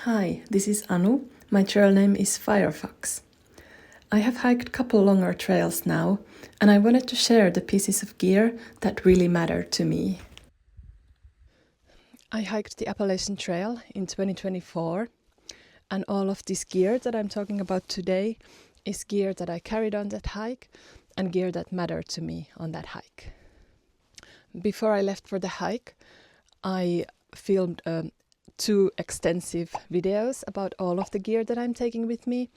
Hi, this is Anu. My trail name is Firefox. I have hiked a couple longer trails now, and I wanted to share the pieces of gear that really matter to me. I hiked the Appalachian Trail in 2024, and all of this gear that I'm talking about today is gear that I carried on that hike and gear that mattered to me on that hike. Before I left for the hike, I filmed 2 extensive videos about all of the gear that I'm taking with me,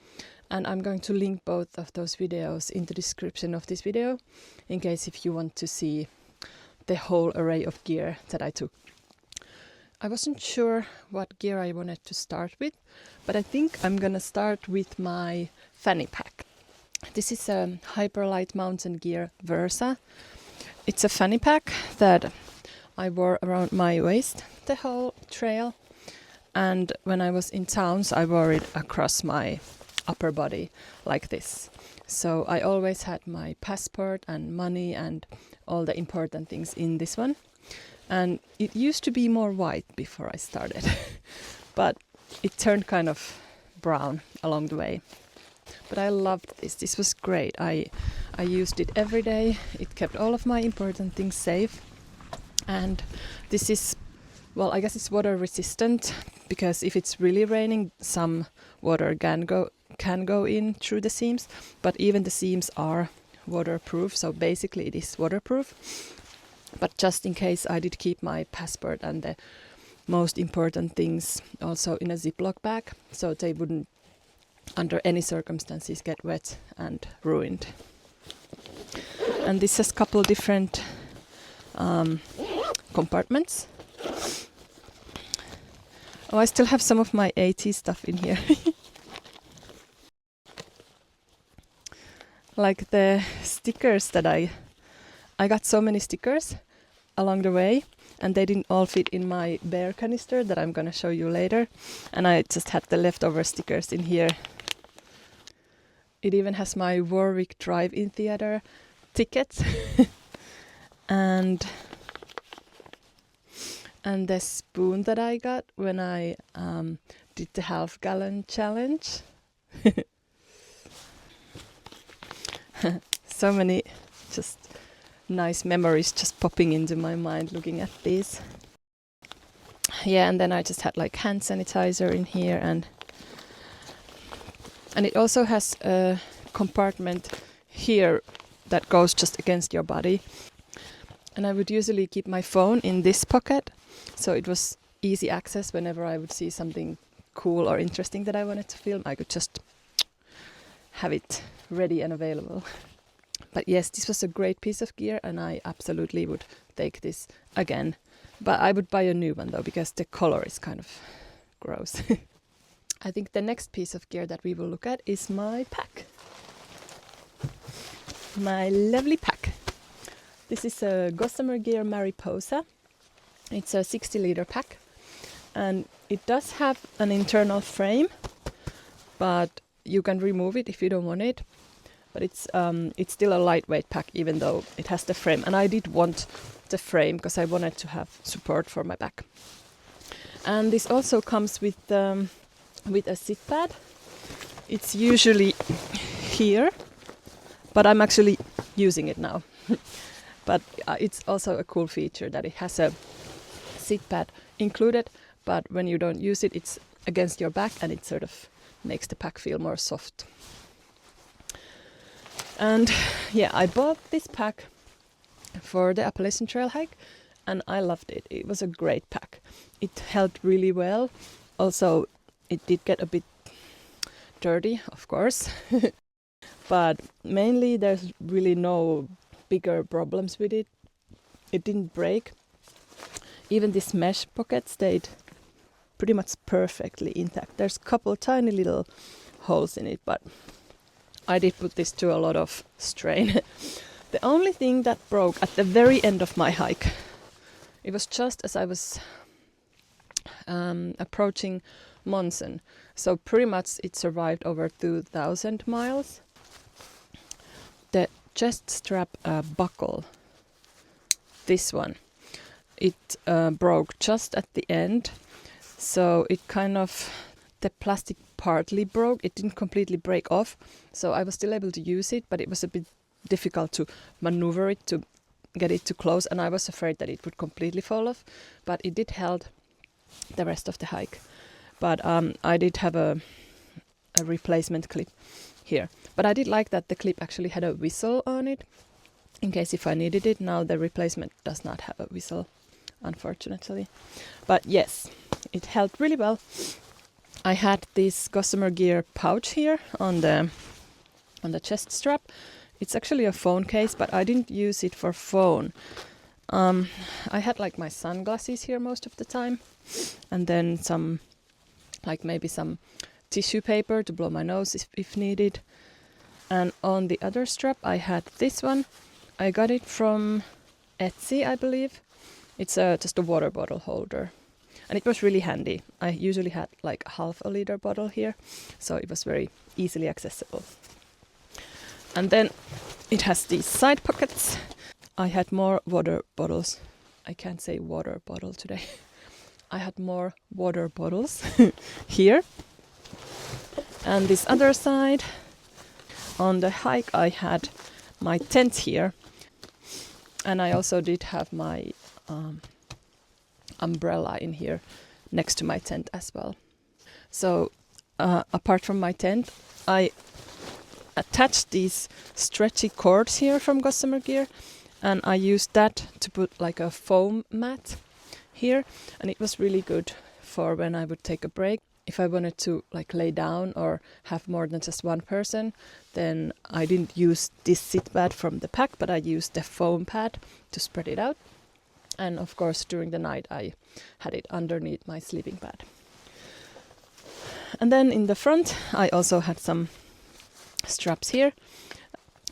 and I'm going to link both of those videos in the description of this video in case if you want to see the whole array of gear that I took. I wasn't sure what gear I wanted to start with, but I think I'm gonna start with my fanny pack. This is a Hyperlight Mountain Gear Versa. It's a fanny pack that I wore around my waist the whole trail, and when I was in towns I wore it across my upper body like this. So I always had my passport and money and all the important things in this one. And it used to be more white before I started, but it turned kind of brown along the way. But I loved this. This was great. I used it every day. It kept all of my important things safe. And this is, well, I guess it's water resistant, because if it's really raining, some water can go in through the seams, but even the seams are waterproof, so basically it is waterproof. But just in case, I did keep my passport and the most important things also in a Ziploc bag, so they wouldn't under any circumstances get wet and ruined. And this has a couple different compartments. Oh, I still have some of my AT stuff in here. Like the stickers that I got so many stickers along the way, and they didn't all fit in my bear canister that I'm gonna show you later, and I just had the leftover stickers in here. It even has my Warwick Drive-In Theatre tickets and the spoon that I got when I did the half-gallon challenge. So many just nice memories just popping into my mind looking at these. Yeah, and then I just had like hand sanitizer in here, and it also has a compartment here that goes just against your body. And I would usually keep my phone in this pocket, so it was easy access whenever I would see something cool or interesting that I wanted to film. I could just have it ready and available. But yes, this was a great piece of gear, and I absolutely would take this again. But I would buy a new one though, because the color is kind of gross. I think the next piece of gear that we will look at is my pack. My lovely pack. This is a Gossamer Gear Mariposa. It's a 60-liter pack, and it does have an internal frame, but you can remove it if you don't want it. But it's still a lightweight pack, even though it has the frame. And I did want the frame because I wanted to have support for my back. And this also comes with a sit pad. It's usually here, but I'm actually using it now. But it's also a cool feature that it has a sit pad included, but when you don't use it, it's against your back, and it sort of makes the pack feel more soft. And yeah, I bought this pack for the Appalachian Trail hike, and I loved it. It was a great pack. It held really well. Also, it did get a bit dirty, of course, but mainly there's really no bigger problems with it. It didn't break. Even this mesh pocket stayed pretty much perfectly intact. There's a couple tiny little holes in it, but I did put this to a lot of strain. The only thing that broke at the very end of my hike, it was just as I was approaching Monson. So pretty much it survived over 2,000 miles. The chest strap buckle, this one, it broke just at the end. So it kind of the plastic partly broke. It didn't completely break off, so I was still able to use it, but it was a bit difficult to maneuver it to get it to close, and I was afraid that it would completely fall off, but it did held the rest of the hike. But I did have a replacement clip here, but I did like that the clip actually had a whistle on it in case if I needed it. Now the replacement does not have a whistle, unfortunately, but yes, it held really well. I had this Gossamer Gear pouch here on the chest strap. It's actually a phone case, but I didn't use it for phone. I had like my sunglasses here most of the time, and then some, like maybe some tissue paper to blow my nose if needed. And on the other strap I had this one. I got it from Etsy, I believe. It's just a water bottle holder, and it was really handy. I usually had like a half a liter bottle here, so it was very easily accessible. And then it has these side pockets. I had more water bottles. I can't say water bottle today. I had more water bottles here. And this other side, on the hike, I had my tent here. And I also did have my umbrella in here next to my tent as well. So apart from my tent, I attached these stretchy cords here from Gossamer Gear, and I used that to put like a foam mat here, and it was really good for when I would take a break. If I wanted to like lay down or have more than just one person, then I didn't use this sit pad from the pack, but I used the foam pad to spread it out. And of course during the night I had it underneath my sleeping pad. And then in the front I also had some straps here,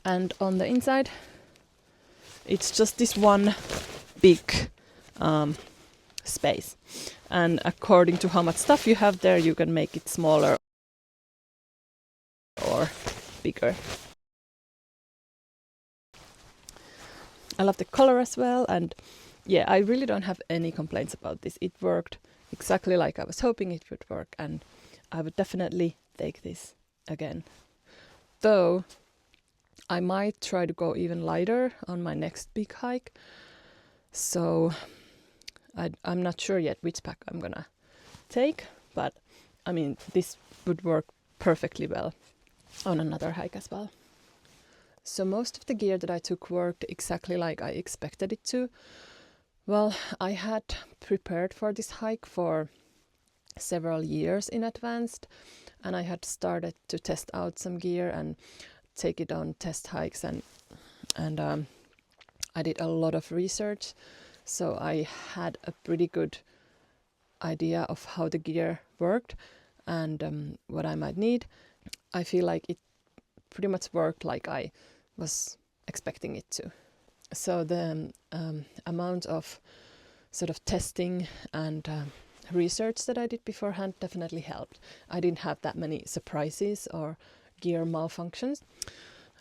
and on the inside it's just this one big space, and according to how much stuff you have there you can make it smaller or bigger. I love the color as well, and yeah, I really don't have any complaints about this. It worked exactly like I was hoping it would work, and I would definitely take this again. Though I might try to go even lighter on my next big hike. So I'm not sure yet which pack I'm gonna take, but I mean, this would work perfectly well on another hike as well. So most of the gear that I took worked exactly like I expected it to. Well, I had prepared for this hike for several years in advance, and I had started to test out some gear and take it on test hikes, and I did a lot of research, so I had a pretty good idea of how the gear worked and what I might need. I feel like it pretty much worked like I was expecting it to. So the amount of sort of testing and research that I did beforehand definitely helped. I didn't have that many surprises or gear malfunctions.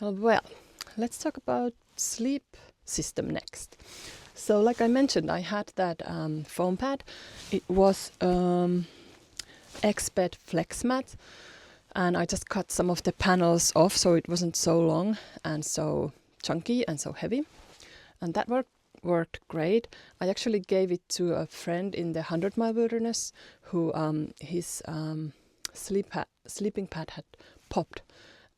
Well, let's talk about sleep system next. So like I mentioned, I had that foam pad. It was X-Bed Flex mat, and I just cut some of the panels off so it wasn't so long and so chunky and so heavy, and that worked great. I actually gave it to a friend in the 100-mile wilderness who his sleeping pad had popped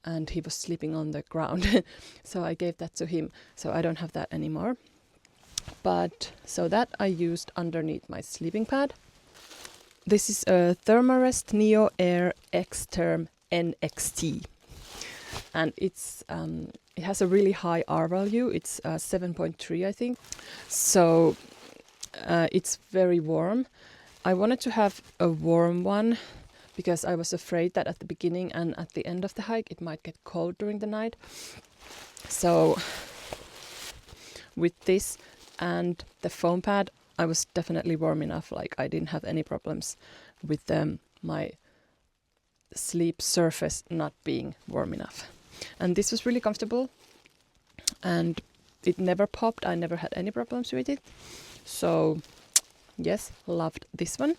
and he was sleeping on the ground. So I gave that to him, so I don't have that anymore. But so that I used underneath my sleeping pad. This is a Thermarest Neo Air X-Term NXT, and it's it has a really high R value. It's 7.3, I think. So it's very warm. I wanted to have a warm one because I was afraid that at the beginning and at the end of the hike it might get cold during the night. So with this and the foam pad, I was definitely warm enough. Like I didn't have any problems with my sleep surface not being warm enough. And this was really comfortable, and it never popped. I never had any problems with it. So yes, loved this one.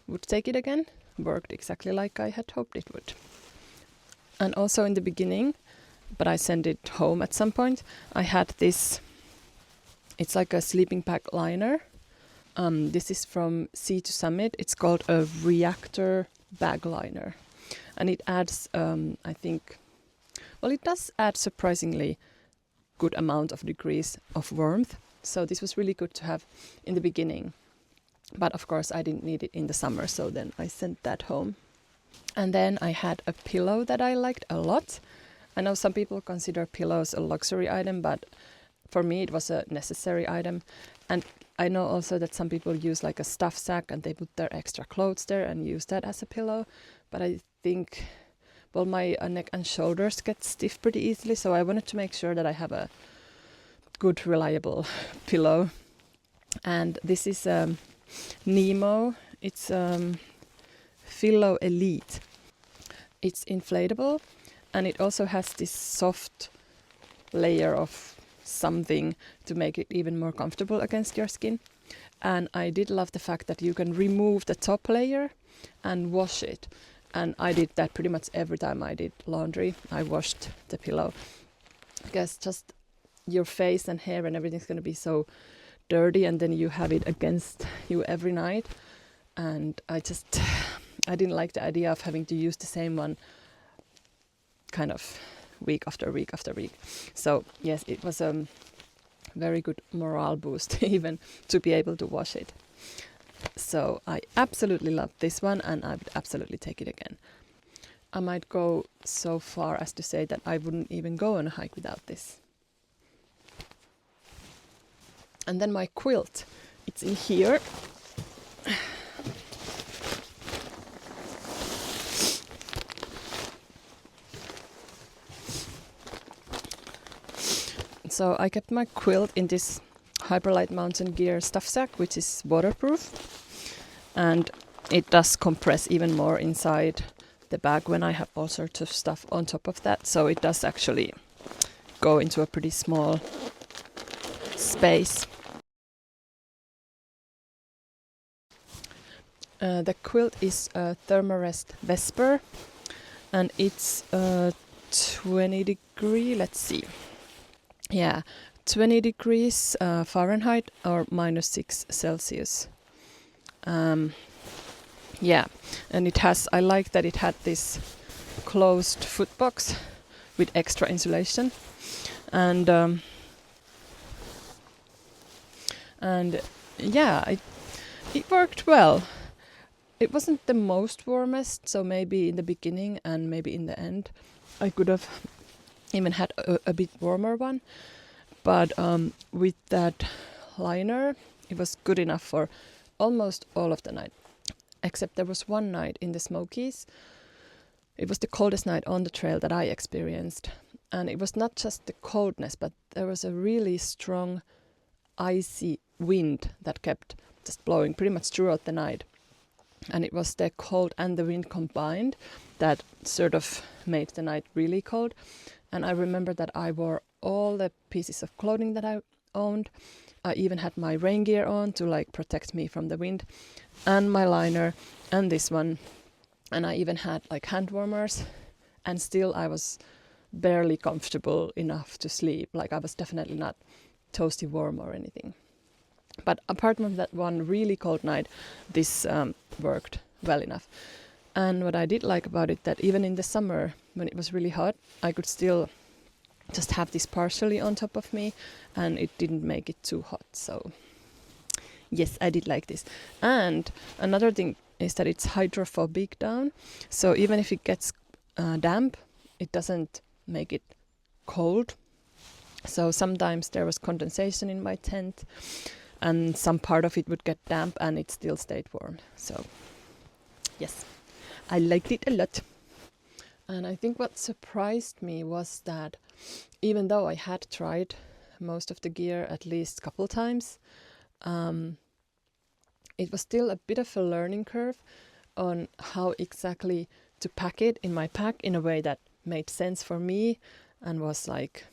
Would take it again. worked exactly like I had hoped it would. And also in the beginning, but I sent it home at some point, I had this, it's like a sleeping bag liner. This is from Sea to Summit. It's called a reactor bag liner. And it adds, I think, well, it does add surprisingly good amount of degrees of warmth. So this was really good to have in the beginning. But of course I didn't need it in the summer, so then I sent that home. And then I had a pillow that I liked a lot. I know some people consider pillows a luxury item, but for me it was a necessary item. And I know also that some people use like a stuff sack and they put their extra clothes there and use that as a pillow. But I think, well, my neck and shoulders get stiff pretty easily, so I wanted to make sure that I have a good, reliable pillow. And this is Nemo. It's Pillow Elite. It's inflatable, and it also has this soft layer of something to make it even more comfortable against your skin. And I did love the fact that you can remove the top layer and wash it. And I did that pretty much every time I did laundry. I washed the pillow because just your face and hair and everything's going to be so dirty, and then you have it against you every night. And I didn't like the idea of having to use the same one kind of week after week after week. So yes, it was a very good morale boost even to be able to wash it. So I absolutely love this one, and I would absolutely take it again. I might go so far as to say that I wouldn't even go on a hike without this. And then my quilt, it's in here. So I kept my quilt in this Hyperlight Mountain Gear stuff sack, which is waterproof, and it does compress even more inside the bag when I have all sorts of stuff on top of that, so it does actually go into a pretty small space. The quilt is a Thermarest Vesper, and it's 20 degree, let's see, yeah, 20 degrees Fahrenheit or -6 Celsius. Yeah, and it has, I like that it had this closed foot box with extra insulation, and yeah, it worked well. It wasn't the most warmest, so maybe in the beginning and maybe in the end I could have even had a bit warmer one. But with that liner, it was good enough for almost all of the night. Except there was one night in the Smokies. It was the coldest night on the trail that I experienced. And it was not just the coldness, but there was a really strong, icy wind that kept just blowing pretty much throughout the night. And it was the cold and the wind combined that sort of made the night really cold. And I remember that I wore all the pieces of clothing that I owned. I even had my rain gear on to like protect me from the wind, and my liner and this one. And I even had like hand warmers, and still I was barely comfortable enough to sleep. Like I was definitely not toasty warm or anything. But apart from that one really cold night, this worked well enough. And what I did like about it, that even in the summer when it was really hot, I could still just have this partially on top of me, and it didn't make it too hot. So yes, I did like this. And another thing is that it's hydrophobic down, so even if it gets damp, it doesn't make it cold. So sometimes there was condensation in my tent, and some part of it would get damp and it still stayed warm. So yes, I liked it a lot. And I think what surprised me was that even though I had tried most of the gear at least a couple times, it was still a bit of a learning curve on how exactly to pack it in my pack in a way that made sense for me and was like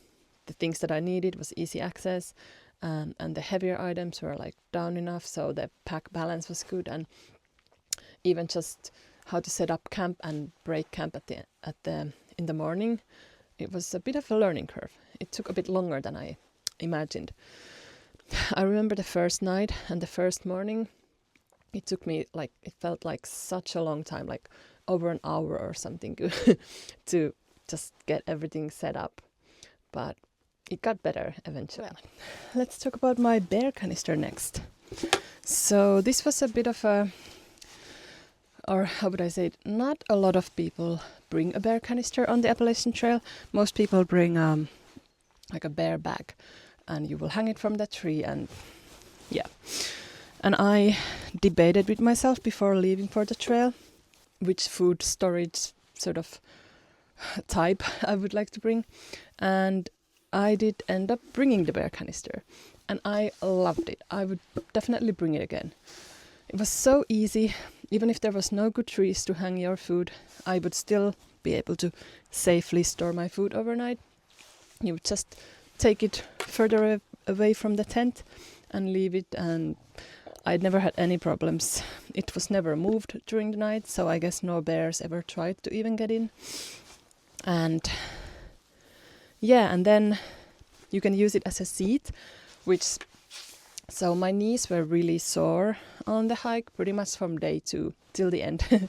the things that I needed was easy access, and the heavier items were like down enough so the pack balance was good, and even just how to set up camp and break camp in the morning. It was a bit of a learning curve. It took a bit longer than I imagined. I remember the first night and the first morning. It took me it felt like such a long time, like over an hour or something to just get everything set up. But it got better eventually. Well, let's talk about my bear canister next. So this was a bit of a, or how would I say it, not a lot of people bring a bear canister on the Appalachian Trail. Most people bring like a bear bag, and you will hang it from the tree, and yeah. And I debated with myself before leaving for the trail which food storage sort of type I would like to bring, and I did end up bringing the bear canister, and I loved it. I would definitely bring it again. It was so easy. Even if there was no good trees to hang your food, I would still be able to safely store my food overnight. You would just take it further away from the tent and leave it, and I'd never had any problems. It was never moved during the night, so I guess no bears ever tried to even get in. And yeah, and then you can use it as a seat, so my knees were really sore on the hike pretty much from day 2 till the end.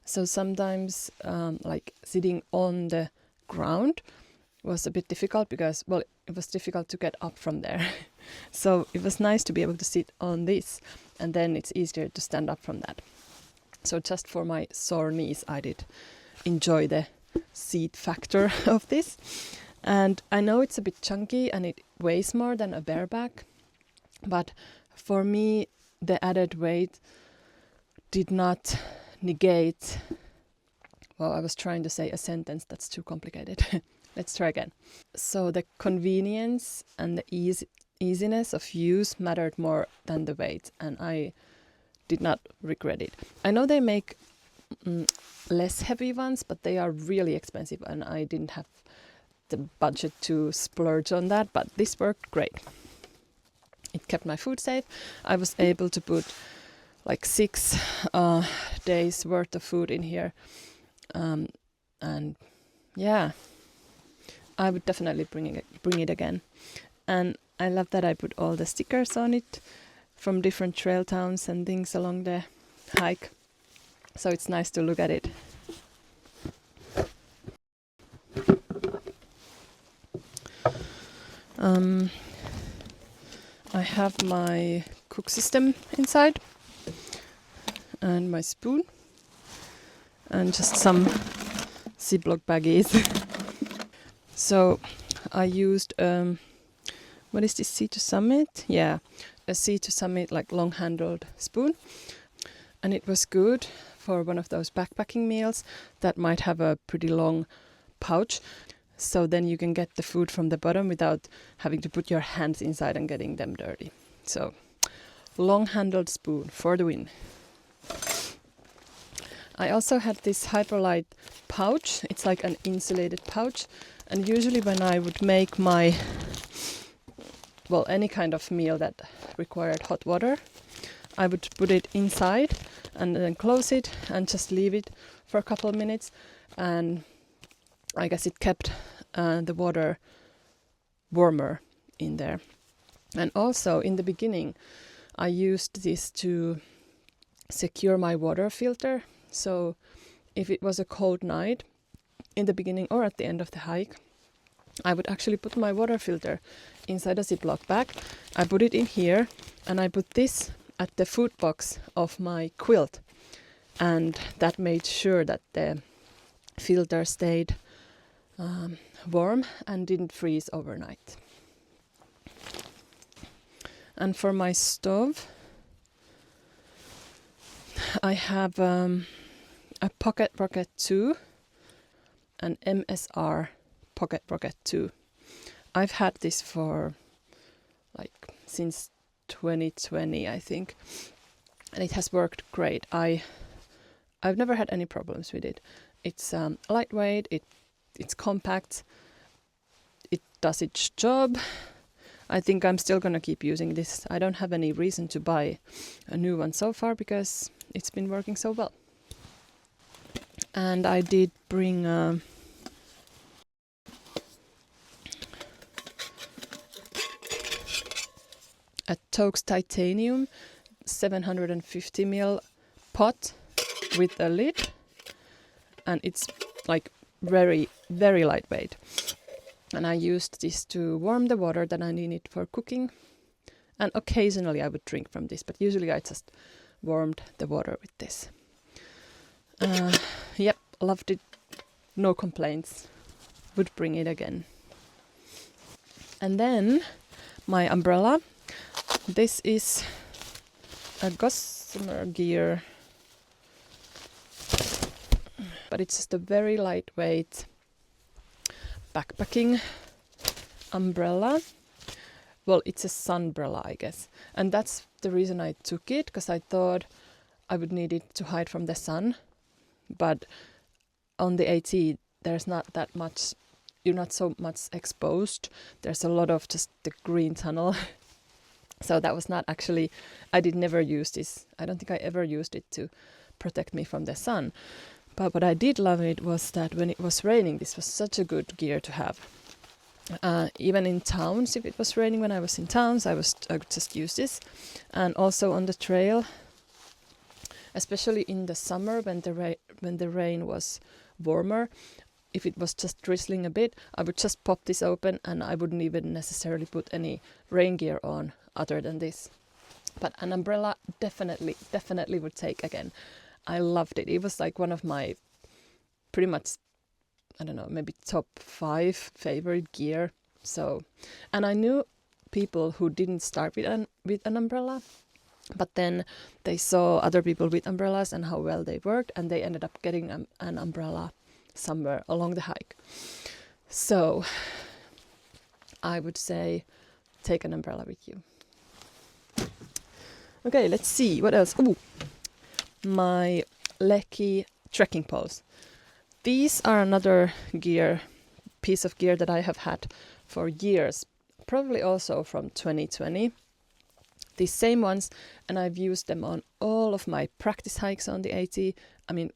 So sometimes like sitting on the ground was a bit difficult because, well, it was difficult to get up from there. So it was nice to be able to sit on this, and then it's easier to stand up from that. So just for my sore knees, I did enjoy the seat factor of this. And I know it's a bit chunky and it weighs more than a bear bag, but for me, the added weight did not negate, well, I was trying to say a sentence that's too complicated. Let's try again. So the convenience and the easiness of use mattered more than the weight, and I did not regret it. I know they make less heavy ones, but they are really expensive, and I didn't have the budget to splurge on that, but this worked great. It kept my food safe. I was able to put like 6 days worth of food in here, and yeah, I would definitely bring it again. And I love that I put all the stickers on it from different trail towns and things along the hike, so it's nice to look at it. I have my cook system inside and my spoon and just some Ziploc baggies. So I used what is this, Sea to Summit? Yeah, a Sea to Summit like long-handled spoon, and it was good for one of those backpacking meals that might have a pretty long pouch. So then you can get the food from the bottom without having to put your hands inside and getting them dirty. So long-handled spoon for the win. I also had this Hyperlight pouch. It's like an insulated pouch. And usually when I would make my, well, any kind of meal that required hot water, I would put it inside and then close it and just leave it for a couple of minutes. And I guess it kept the water warmer in there. And also in the beginning, I used this to secure my water filter. So if it was a cold night in the beginning or at the end of the hike, I would actually put my water filter inside a Ziploc bag. I put it in here, and I put this at the food box of my quilt. And that made sure that the filter stayed warm and didn't freeze overnight. And for my stove, I have a Pocket Rocket 2, an MSR Pocket Rocket 2. I've had this for like since 2020, I think, and it has worked great. I've never had any problems with it. It's lightweight, it's compact, it does its job. I think I'm still gonna keep using this. I don't have any reason to buy a new one so far because it's been working so well. And I did bring a Toaks Titanium 750 ml pot with a lid, and it's like very, very lightweight. And I used this to warm the water that I needed for cooking, and occasionally I would drink from this, but usually I just warmed the water with this. Yep, loved it, no complaints, would bring it again. And then my umbrella. This is a Gossamer Gear, but it's just a very lightweight backpacking umbrella. Well, it's a sunbrella, I guess. And that's the reason I took it, because I thought I would need it to hide from the sun. But on the AT, there's not that much, you're not so much exposed. There's a lot of just the green tunnel. So that was not actually, I did never use this. I don't think I ever used it to protect me from the sun. But what I did love it was that when it was raining, this was such a good gear to have. Even in towns, if it was raining when I was in towns, I would just use this. And also on the trail, especially in the summer when the rain was warmer, if it was just drizzling a bit, I would just pop this open and I wouldn't even necessarily put any rain gear on other than this. But an umbrella definitely would take again. I loved it. It was like one of my pretty much, I don't know, maybe top 5 favorite gear. So, and I knew people who didn't start with an umbrella, but then they saw other people with umbrellas and how well they worked, and they ended up getting an umbrella somewhere along the hike. So I would say take an umbrella with you. Okay, let's see what else. Ooh, my Leki trekking poles. These are another piece of gear that I have had for years, probably also from 2020. These same ones, and I've used them on all of my practice hikes on the AT,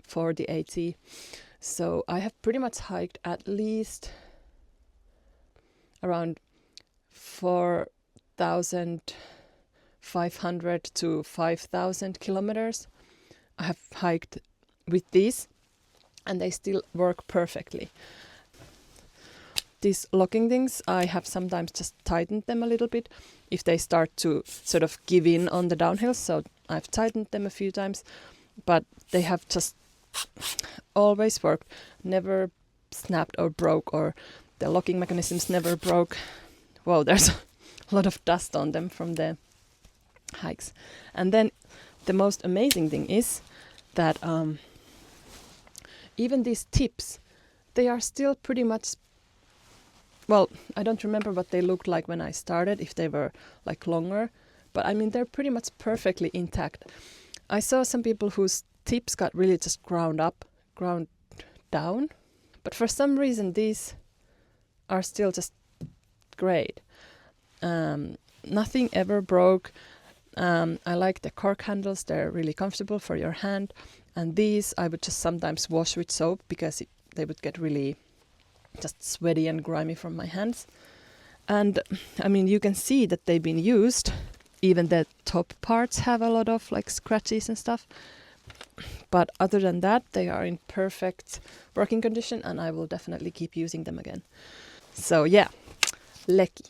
for the AT. So I have pretty much hiked at least around 4,500 to 5,000 kilometers. I have hiked with these, and they still work perfectly. These locking things, I have sometimes just tightened them a little bit if they start to sort of give in on the downhill. So I've tightened them a few times, but they have just always worked, never snapped or broke, or the locking mechanisms never broke. Whoa, there's a lot of dust on them from the hikes. And then the most amazing thing is that even these tips, they are still pretty much, well, I don't remember what they looked like when I started, if they were like longer, but they're pretty much perfectly intact. I saw some people whose tips got really just ground down, but for some reason these are still just great. Nothing ever broke. I like the cork handles, they're really comfortable for your hand, and these I would just sometimes wash with soap because they would get really just sweaty and grimy from my hands. And you can see that they've been used. Even the top parts have a lot of like scratches and stuff. But other than that, they are in perfect working condition, and I will definitely keep using them again. So yeah, Leki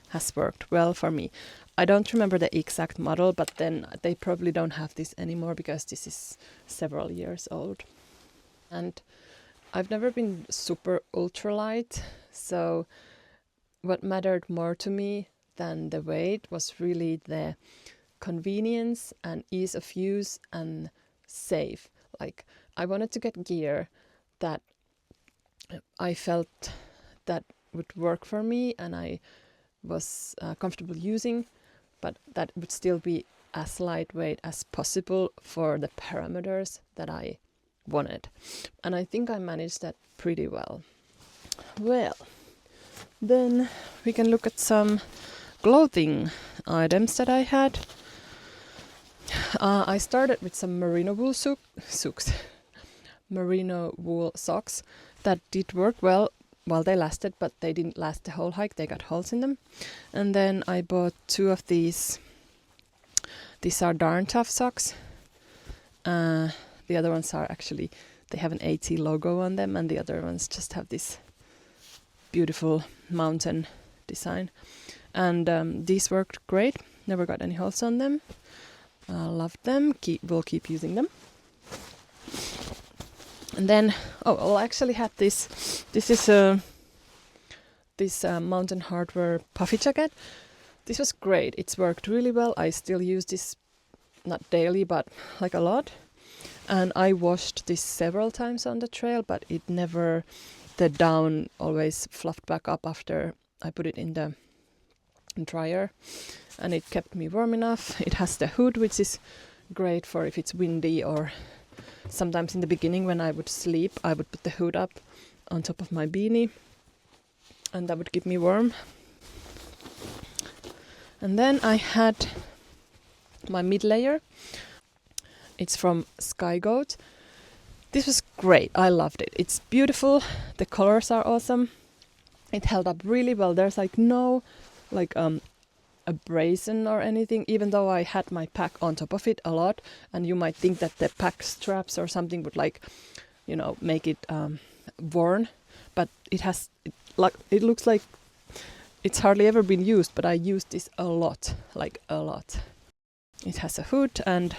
has worked well for me. I don't remember the exact model, but then they probably don't have this anymore because this is several years old. And I've never been super ultralight, so what mattered more to me than the weight was really the convenience and ease of use and safe. Like, I wanted to get gear that I felt that would work for me and I was comfortable using, but that would still be as lightweight as possible for the parameters that I wanted. And I think I managed that pretty well. Well, then we can look at some clothing items that I had. I started with some merino wool socks, merino wool socks that did work well while they lasted, but they didn't last the whole hike. They got holes in them. And then I bought 2 of these. These are darn tough socks. The other ones are actually, they have an AT logo on them, and the other ones just have this beautiful mountain design. And these worked great. Never got any holes on them. Loved them. We'll keep using them. And then, I actually had this. This is this Mountain Hardwear puffy jacket. This was great. It's worked really well. I still use this, not daily, but like a lot. And I washed this several times on the trail, but it never, the down always fluffed back up after I put it in the dryer. And it kept me warm enough. It has the hood, which is great for if it's windy, or sometimes in the beginning when I would sleep, I would put the hood up on top of my beanie, and that would keep me warm. And then I had my mid layer. It's from Sky Goat. This was great. I loved it. It's beautiful. The colors are awesome. It held up really well. There's like no abrasion or anything, even though I had my pack on top of it a lot. And you might think that the pack straps or something would make it worn, but it looks like it's hardly ever been used, but I used this a lot, like a lot. It has a hood, and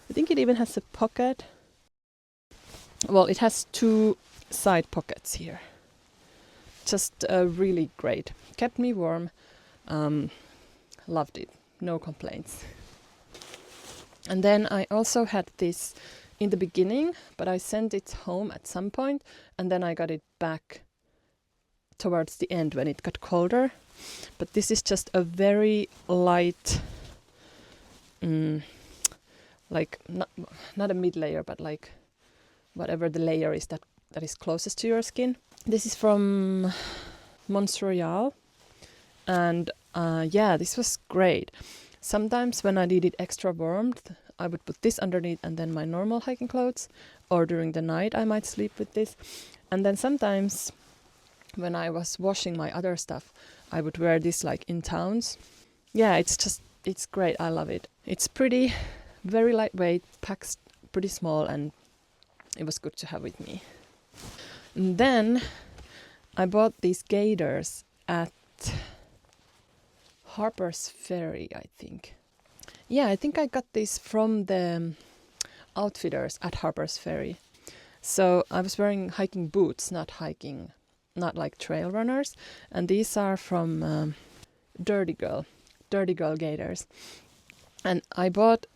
I think it even has a pocket. Well, it has 2 side pockets here. Just really great. Kept me warm. Loved it. No complaints. And then I also had this in the beginning, but I sent it home at some point, and then I got it back towards the end when it got colder. But this is just a very light, not a mid layer, but like whatever the layer is that is closest to your skin. This is from Mons Royale, and this was great. Sometimes when I needed extra warmth, I would put this underneath and then my normal hiking clothes, or during the night I might sleep with this. And then sometimes when I was washing my other stuff, I would wear this like in towns. Yeah, it's great. I love it. It's pretty, very lightweight, packs pretty small, and it was good to have with me. And then I bought these gaiters at Harper's Ferry, I think. Yeah, I think I got these from the outfitters at Harper's Ferry. So I was wearing hiking boots, not like trail runners. And these are from Dirty Girl gaiters. And I bought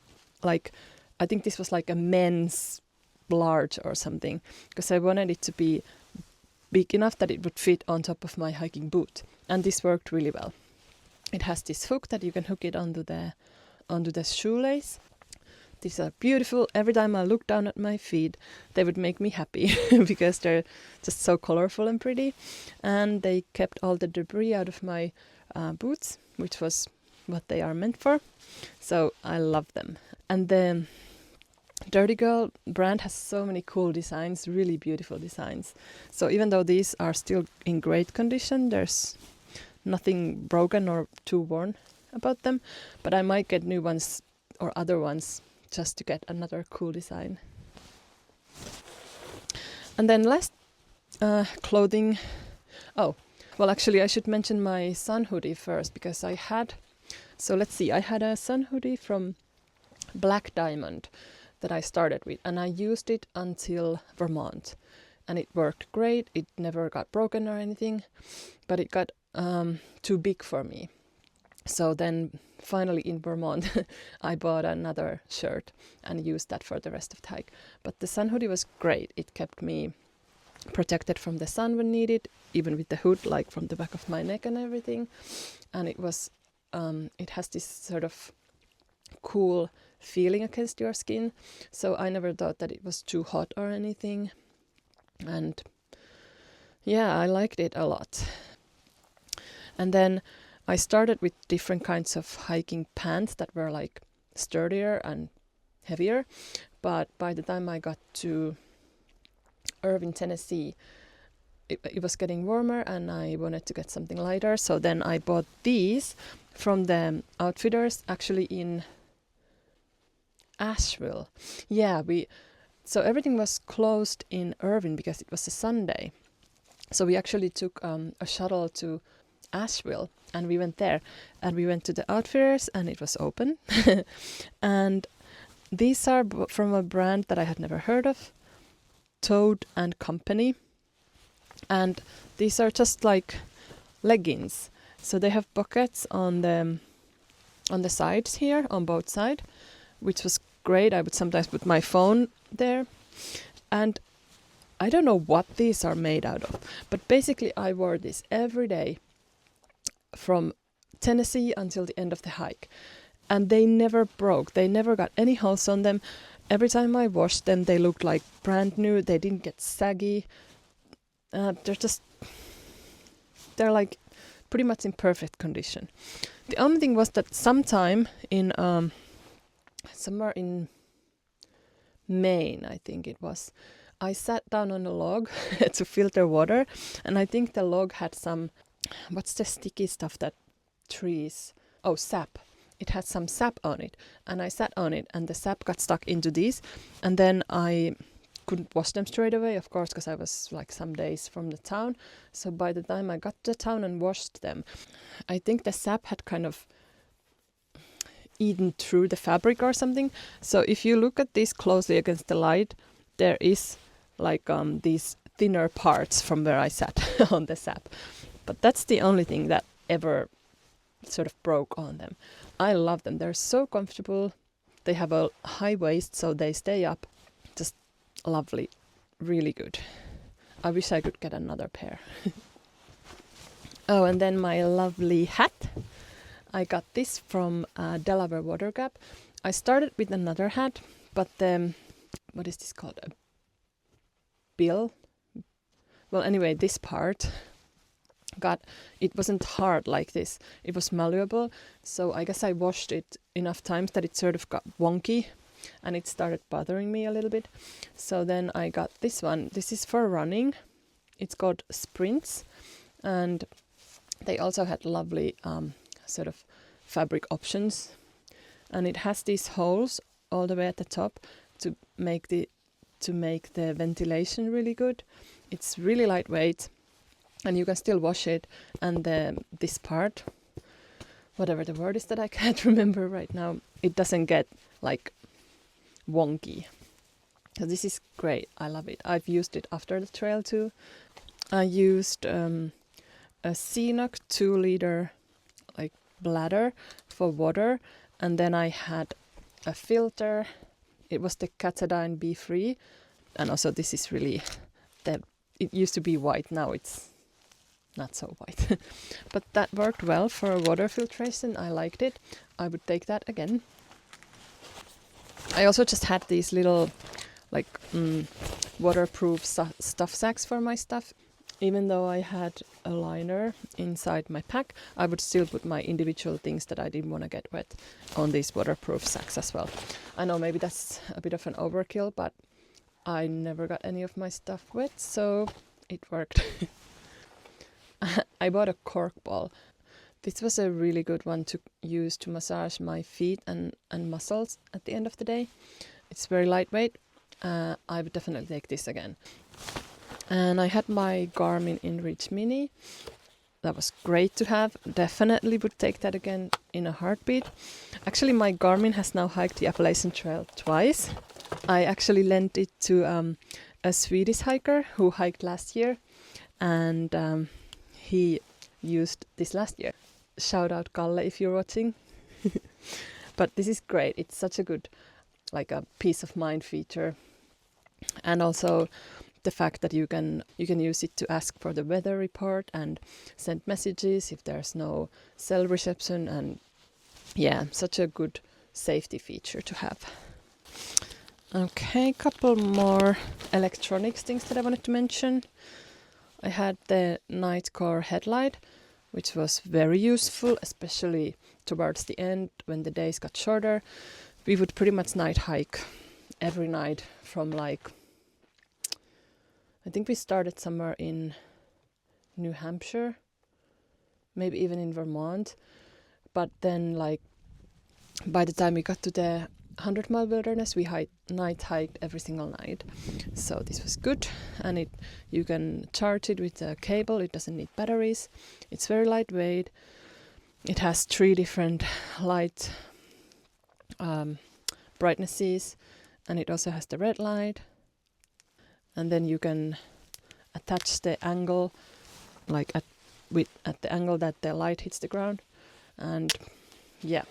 I think this was like a men's large or something, because I wanted it to be big enough that it would fit on top of my hiking boot. And this worked really well. It has this hook that you can hook it onto the shoelace. These are beautiful. Every time I look down at my feet, they would make me happy because they're just so colorful and pretty. And they kept all the debris out of my boots, which was what they are meant for. So I love them. And the Dirty Girl brand has so many cool designs, really beautiful designs. So even though these are still in great condition, there's nothing broken or too worn about them, but I might get new ones or other ones just to get another cool design. And then last clothing. Actually I should mention my sun hoodie first, because I had a sun hoodie from Black Diamond that I started with, and I used it until Vermont, and it worked great. It never got broken or anything, but it got too big for me. So then finally in Vermont I bought another shirt and used that for the rest of the hike. But the sun hoodie was great. It kept me protected from the sun when needed, even with the hood, like from the back of my neck and everything. And it was it has this sort of cool feeling against your skin, so I never thought that it was too hot or anything. And yeah, I liked it a lot. And then I started with different kinds of hiking pants that were like sturdier and heavier, but by the time I got to Irvine, Tennessee, it was getting warmer and I wanted to get something lighter. So then I bought these from the outfitters, actually in Asheville. Yeah, so everything was closed in Irvine because it was a Sunday. So we actually took a shuttle to Asheville and we went there and we went to the outfitters and it was open. And these are from a brand that I had never heard of, Toad and Company. And these are just like leggings. So they have pockets on the sides here, on both sides, which was great. I would sometimes put my phone there. And I don't know what these are made out of, but basically I wore this every day from Tennessee until the end of the hike. And they never broke. They never got any holes on them. Every time I washed them, they looked like brand new. They didn't get saggy. They're like pretty much in perfect condition. The only thing was that sometime in somewhere in Maine, I think it was, I sat down on a log to filter water, and I think the log had some, what's the sticky stuff that trees, sap. It had some sap on it, and I sat on it and the sap got stuck into these, and then I couldn't wash them straight away, of course, because I was like some days from the town. So by the time I got to the town and washed them, I think the sap had kind of eaten through the fabric or something. So if you look at this closely against the light, there is like these thinner parts from where I sat on the sap. But that's the only thing that ever sort of broke on them. I love them. They're so comfortable. They have a high waist, so they stay up. Just lovely. Really good. I wish I could get another pair. Oh, and then my lovely hat. I got this from Delaware Water Gap. I started with another hat, but what is this called? A bill? Well, anyway, this part it wasn't hard like this. It was malleable, so I guess I washed it enough times that it sort of got wonky and it started bothering me a little bit. So then I got this one. This is for running. It's called Sprints, and they also had lovely sort of fabric options, and it has these holes all the way at the top to make the ventilation really good. It's really lightweight, and you can still wash it. And this part, whatever the word is that I can't remember right now, it doesn't get like wonky. So this is great. I love it. I've used it after the trail too. I used a CNOC 2-liter like bladder for water, and then I had a filter. It was the Catadine Be Free, and also this is really it used to be white, now it's not so white. But that worked well for water filtration. I liked it. I would take that again. I also just had these little like waterproof stuff sacks for my stuff. Even though I had a liner inside my pack, I would still put my individual things that I didn't want to get wet on these waterproof sacks as well. I know maybe that's a bit of an overkill, but I never got any of my stuff wet, so it worked. I bought a cork ball. This was a really good one to use to massage my feet and muscles at the end of the day. It's very lightweight. I would definitely take this again. And I had my Garmin InReach Mini. That was great to have. Definitely would take that again in a heartbeat. Actually, my Garmin has now hiked the Appalachian Trail twice. I actually lent it to a Swedish hiker who hiked last year, and he used this last year. Shout out Kalle if you're watching. But this is great. It's such a good, like a peace of mind feature, and also the fact that you can use it to ask for the weather report and send messages if there's no cell reception, and yeah, such a good safety feature to have. Okay, couple more electronics things that I wanted to mention. I had the Nightcore headlight, which was very useful, especially towards the end when the days got shorter. We would pretty much night hike every night from like I think we started somewhere in New Hampshire, maybe even in Vermont. But then, like, by the time we got to the 100-mile wilderness, we night hiked every single night. So this was good, and you can charge it with a cable. It doesn't need batteries. It's very lightweight. It has 3 different light brightnesses, and it also has the red light. And then you can attach the angle, like at the angle that the light hits the ground. And yeah,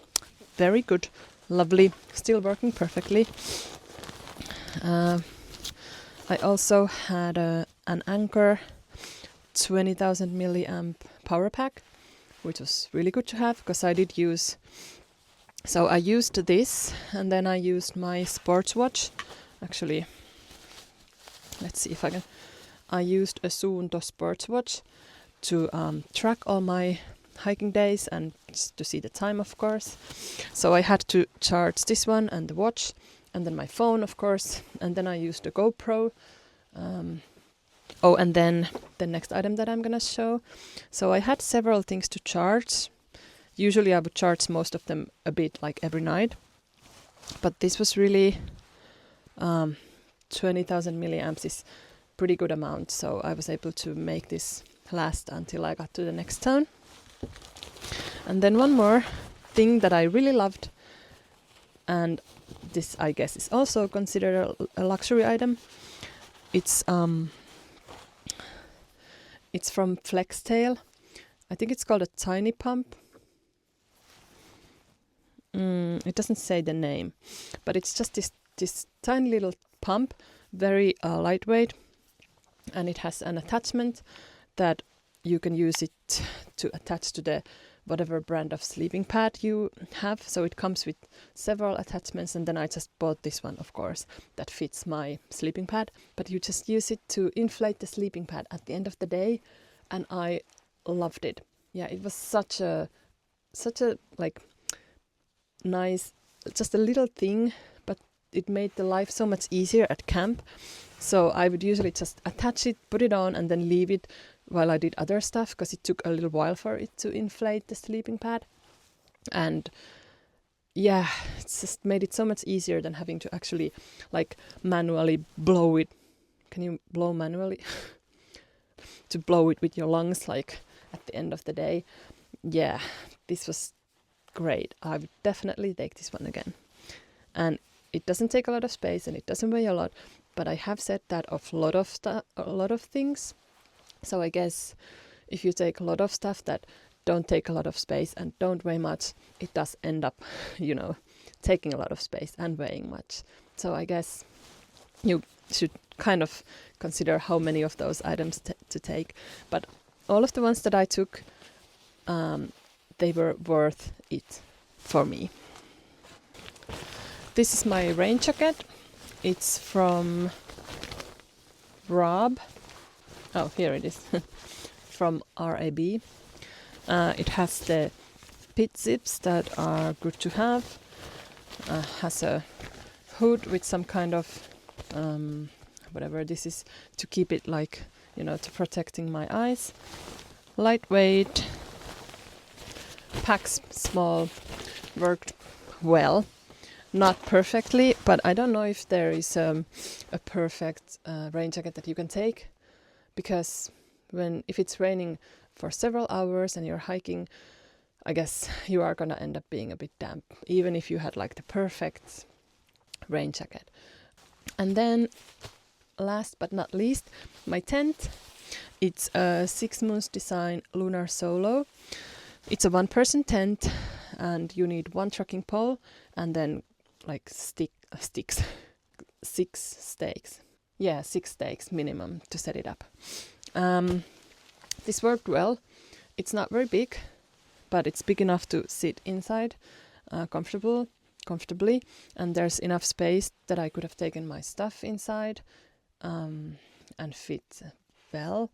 very good, lovely, still working perfectly. I also had an Anchor 20,000 milliamp power pack, which was really good to have, because I did use. So I used this, and then I used my sports watch. Actually, let's see if I can. I used a Suunto sports watch to track all my hiking days and to see the time, of course. So I had to charge this one and the watch, and then my phone, of course, and then I used a GoPro. And then the next item that I'm gonna show. So I had several things to charge. Usually I would charge most of them a bit, like every night, but this was really 20,000 milliamps is pretty good amount, so I was able to make this last until I got to the next town. And then one more thing that I really loved, and this I guess is also considered a luxury item. It's from Flextail. I think it's called a tiny pump. It doesn't say the name, but it's just this tiny little pump, very lightweight, and it has an attachment that you can use it to attach to the whatever brand of sleeping pad you have. So it comes with several attachments, and then I just bought this one, of course, that fits my sleeping pad. But you just use it to inflate the sleeping pad at the end of the day, and I loved it. Yeah, it was such a like nice, just a little thing, but it made the life so much easier at camp. So I would usually just attach it, put it on, and then leave it while I did other stuff, because it took a little while for it to inflate the sleeping pad. And yeah, it just made it so much easier than having to actually like manually blow it. Can you blow manually? To blow it with your lungs, like at the end of the day. Yeah, this was great. I would definitely take this one again. And it doesn't take a lot of space, and it doesn't weigh a lot, but I have said that of a lot of things. So I guess if you take a lot of stuff that don't take a lot of space and don't weigh much, it does end up, taking a lot of space and weighing much. So I guess you should kind of consider how many of those items to take. But all of the ones that I took, they were worth it for me. This is my rain jacket. It's from Rob. Oh, here it is. From RAB. It has the pit zips that are good to have. Has a hood with some kind of whatever this is, to keep it like, to protecting my eyes. Lightweight. Packs small. Worked well. Not perfectly, but I don't know if there is a perfect rain jacket that you can take, because if it's raining for several hours and you're hiking, I guess you are gonna end up being a bit damp, even if you had like the perfect rain jacket. And then last but not least, my tent. It's a 6 Moons Design Lunar Solo. It's a 1-person tent, and you need 1 trekking pole and then like 6 stakes. Yeah, 6 stakes minimum to set it up. This worked well. It's not very big, but it's big enough to sit inside comfortably, and there's enough space that I could have taken my stuff inside and fit well.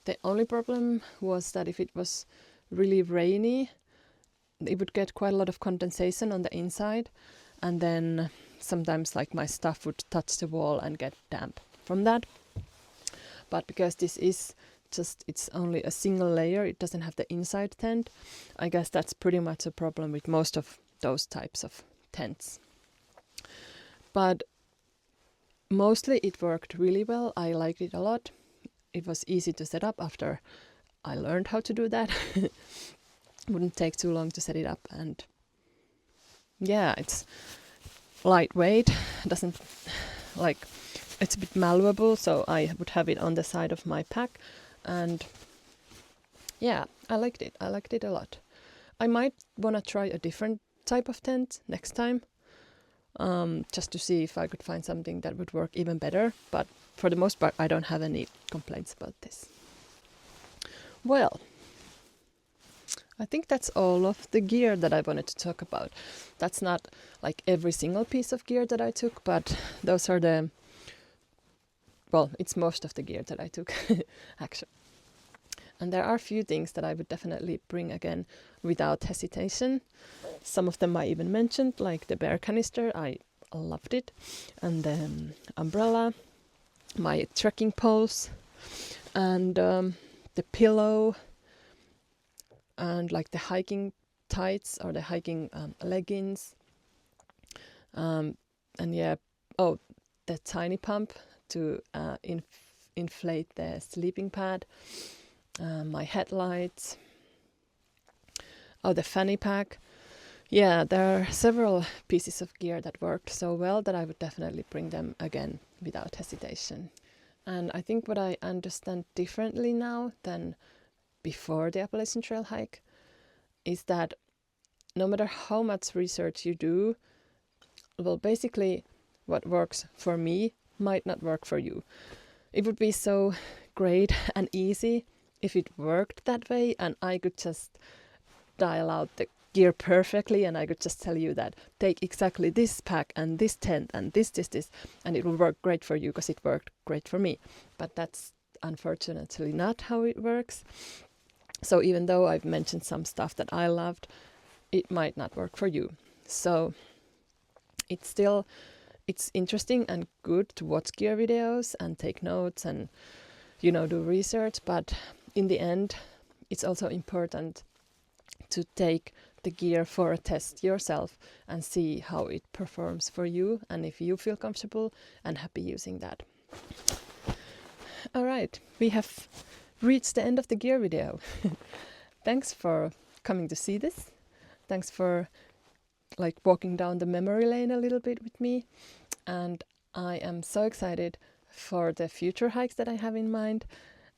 The only problem was that if it was really rainy, it would get quite a lot of condensation on the inside, and then sometimes like my stuff would touch the wall and get damp from that. but because this is it's only a single layer, it doesn't have the inside tent. I guess that's pretty much a problem with most of those types of tents. But mostly it worked really well. I liked it a lot. It was easy to set up after I learned how to do that. Wouldn't take too long to set it up, and yeah, it's lightweight, doesn't like, it's a bit malleable, so I would have it on the side of my pack, and yeah, I liked it a lot. I might want to try a different type of tent next time, just to see if I could find something that would work even better, but for the most part I don't have any complaints about this. Well, I think that's all of the gear that I wanted to talk about. That's not like every single piece of gear that I took, but those are it's most of the gear that I took, actually. And there are a few things that I would definitely bring again without hesitation. Some of them I even mentioned, like the bear canister, I loved it. And the umbrella, my trekking poles, and the pillow, and like the hiking tights or the hiking leggings. And yeah, the tiny pump to inflate the sleeping pad. My headlights. The fanny pack. Yeah, there are several pieces of gear that worked so well that I would definitely bring them again without hesitation. And I think what I understand differently now than before the Appalachian Trail hike is that no matter how much research you do, well, basically what works for me might not work for you. It would be so great and easy if it worked that way and I could just dial out the gear perfectly and I could just tell you that take exactly this pack and this tent and this, and it will work great for you because it worked great for me. But that's unfortunately not how it works. So even though I've mentioned some stuff that I loved, it might not work for you. So it's interesting and good to watch gear videos and take notes and, do research. But in the end, it's also important to take the gear for a test yourself and see how it performs for you and if you feel comfortable and happy using that. All right, we have reached the end of the gear video. Thanks for coming to see this. Thanks for walking down the memory lane a little bit with me. And I am so excited for the future hikes that I have in mind.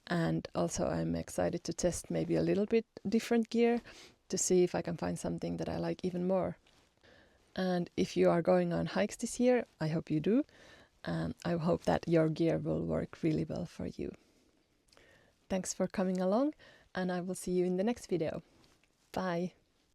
And also I'm excited to test maybe a little bit different gear to see if I can find something that I like even more. And if you are going on hikes this year, I hope you do. I hope that your gear will work really well for you. Thanks for coming along, and I will see you in the next video. Bye!